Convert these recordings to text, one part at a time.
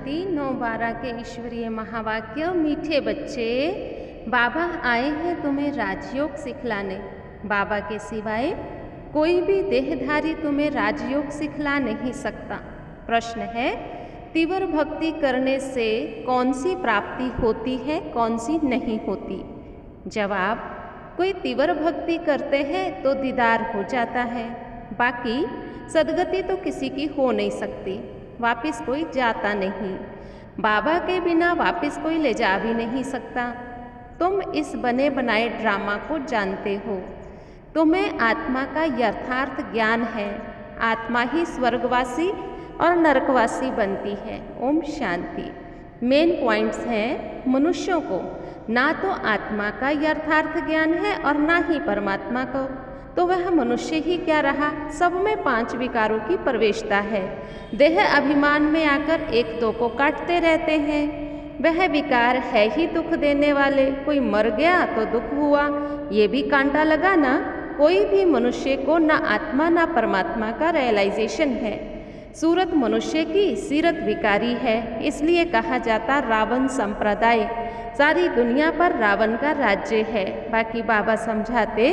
शांति। 9-12 के ईश्वरीय महावाक्य। मीठे बच्चे, बाबा आए हैं तुम्हें राजयोग सिखलाने। बाबा के सिवाय कोई भी देहधारी तुम्हें राजयोग सिखला नहीं सकता। प्रश्न है, तीव्र भक्ति करने से कौन सी प्राप्ति होती है, कौन सी नहीं होती? जवाब, कोई तीव्र भक्ति करते हैं तो दीदार हो जाता है, बाकी सदगति तो किसी की हो नहीं सकती। वापिस कोई जाता नहीं, बाबा के बिना वापिस कोई ले जा भी नहीं सकता। तुम इस बने बनाए ड्रामा को जानते हो। तुम्हें आत्मा का यथार्थ ज्ञान है। आत्मा ही स्वर्गवासी और नरकवासी बनती है। ओम शांति। मेन पॉइंट्स हैं, मनुष्यों को ना तो आत्मा का यथार्थ ज्ञान है और ना ही परमात्मा को, तो वह मनुष्य ही क्या रहा। सब में 5 विकारों की प्रवेशता है। देह अभिमान में आकर एक दो को काटते रहते हैं। वह विकार है ही दुख देने वाले। कोई मर गया तो दुख हुआ, ये भी कांटा लगा ना। कोई भी मनुष्य को ना आत्मा ना परमात्मा का रियलाइजेशन है। सूरत मनुष्य की सीरत विकारी है, इसलिए कहा जाता रावण संप्रदाय। सारी दुनिया पर रावण का राज्य है। बाकी बाबा समझाते,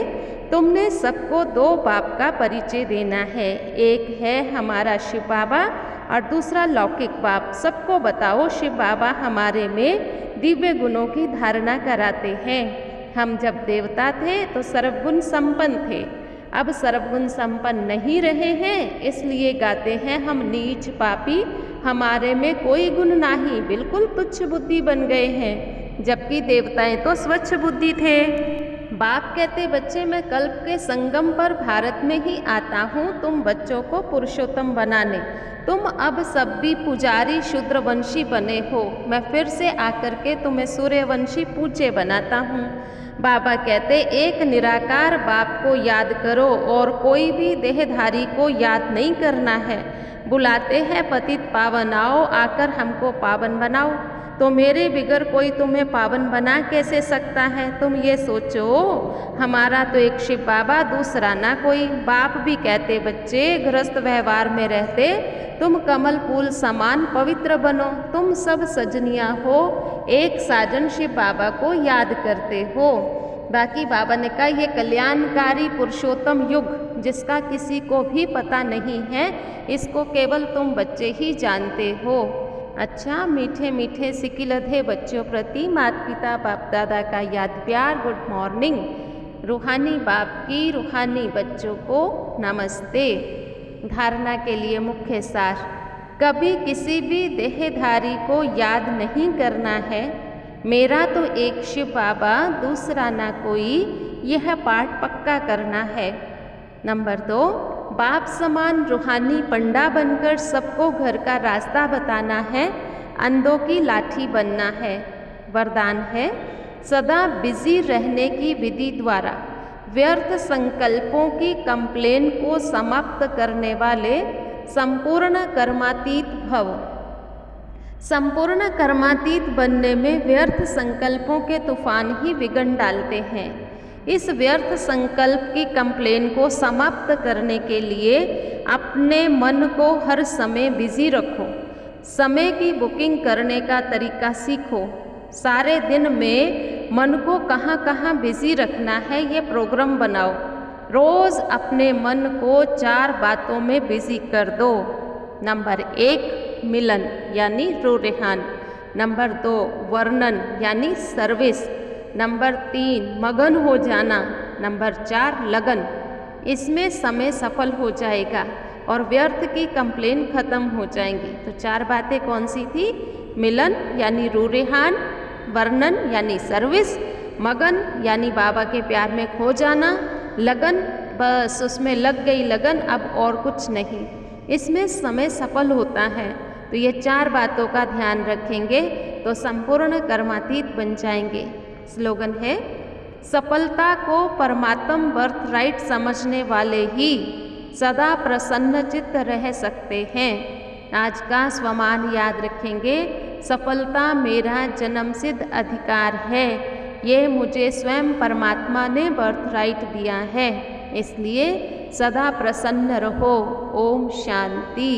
तुमने सबको 2 बाप का परिचय देना है। एक है हमारा शिव बाबा और दूसरा लौकिक बाप। सबको बताओ शिव बाबा हमारे में दिव्य गुणों की धारणा कराते हैं। हम जब देवता थे तो सर्वगुण संपन्न थे, अब सर्वगुण संपन्न नहीं रहे हैं, इसलिए गाते हैं हम नीच पापी, हमारे में कोई गुण नहीं, बिल्कुल तुच्छ बुद्धि बन गए हैं। जबकि देवताएं तो स्वच्छ बुद्धि थे। बाप कहते, बच्चे मैं कल्प के संगम पर भारत में ही आता हूँ तुम बच्चों को पुरुषोत्तम बनाने। तुम अब सब भी पुजारी शूद्रवंशी बने हो, मैं फिर से आकर के तुम्हें सूर्यवंशी पूज्य बनाता हूँ। बाबा कहते, एक निराकार बाप को याद करो और कोई भी देहधारी को याद नहीं करना है। बुलाते हैं पतित पावन, आओ आकर हमको पावन बनाओ। तो मेरे बिगर कोई तुम्हें पावन बना कैसे सकता है? तुम ये सोचो, हमारा तो एक शिव बाबा, दूसरा ना कोई। बाप भी कहते, बच्चे गृहस्थ व्यवहार में रहते तुम कमल फूल समान पवित्र बनो। तुम सब सजनिया हो, एक साजन शिव बाबा को याद करते हो। बाकी बाबा ने कहा, ये कल्याणकारी पुरुषोत्तम युग जिसका किसी को भी पता नहीं है, इसको केवल तुम बच्चे ही जानते हो। अच्छा, मीठे मीठे सिकिलधे बच्चों प्रति माता पिता बाप दादा का याद प्यार। Good morning. रूहानी बाप की रूहानी बच्चों को नमस्ते। धारणा के लिए मुख्य सार, कभी किसी भी देहधारी को याद नहीं करना है। मेरा तो एक शिव बाबा, दूसरा ना कोई, यह पाठ पक्का करना है। नंबर 2, बाप समान रूहानी पंडा बनकर सबको घर का रास्ता बताना है। अंधों की लाठी बनना है। वरदान है, सदा बिजी रहने की विधि द्वारा व्यर्थ संकल्पों की कंप्लेन को समाप्त करने वाले संपूर्ण कर्मातीत भव। संपूर्ण कर्मातीत बनने में व्यर्थ संकल्पों के तूफान ही विघ्न डालते हैं। इस व्यर्थ संकल्प की कंप्लेन को समाप्त करने के लिए अपने मन को हर समय बिजी रखो। समय की बुकिंग करने का तरीका सीखो। सारे दिन में मन को कहाँ कहाँ बिजी रखना है, ये प्रोग्राम बनाओ। रोज़ अपने मन को 4 बातों में बिजी कर दो। नंबर 1, मिलन यानी रूरेहान। नंबर 2, वर्णन यानी सर्विस। नंबर 3, मगन हो जाना। नंबर 4, लगन। इसमें समय सफल हो जाएगा और व्यर्थ की कंप्लेन खत्म हो जाएंगी। तो 4 बातें कौन सी थी? मिलन यानी रूरेहान, वर्णन यानी सर्विस, मगन यानी बाबा के प्यार में खो जाना, लगन बस उसमें लग गई लगन, अब और कुछ नहीं। इसमें समय सफल होता है। तो ये 4 बातों का ध्यान रखेंगे तो संपूर्ण कर्मातीत बन जाएंगे। स्लोगन है, सफलता को परमात्म बर्थ राइट समझने वाले ही सदा प्रसन्न चित्त रह सकते हैं। आज का स्वमान याद रखेंगे, सफलता मेरा जन्मसिद्ध अधिकार है। ये मुझे स्वयं परमात्मा ने बर्थ राइट दिया है, इसलिए सदा प्रसन्न रहो। ओम शांति।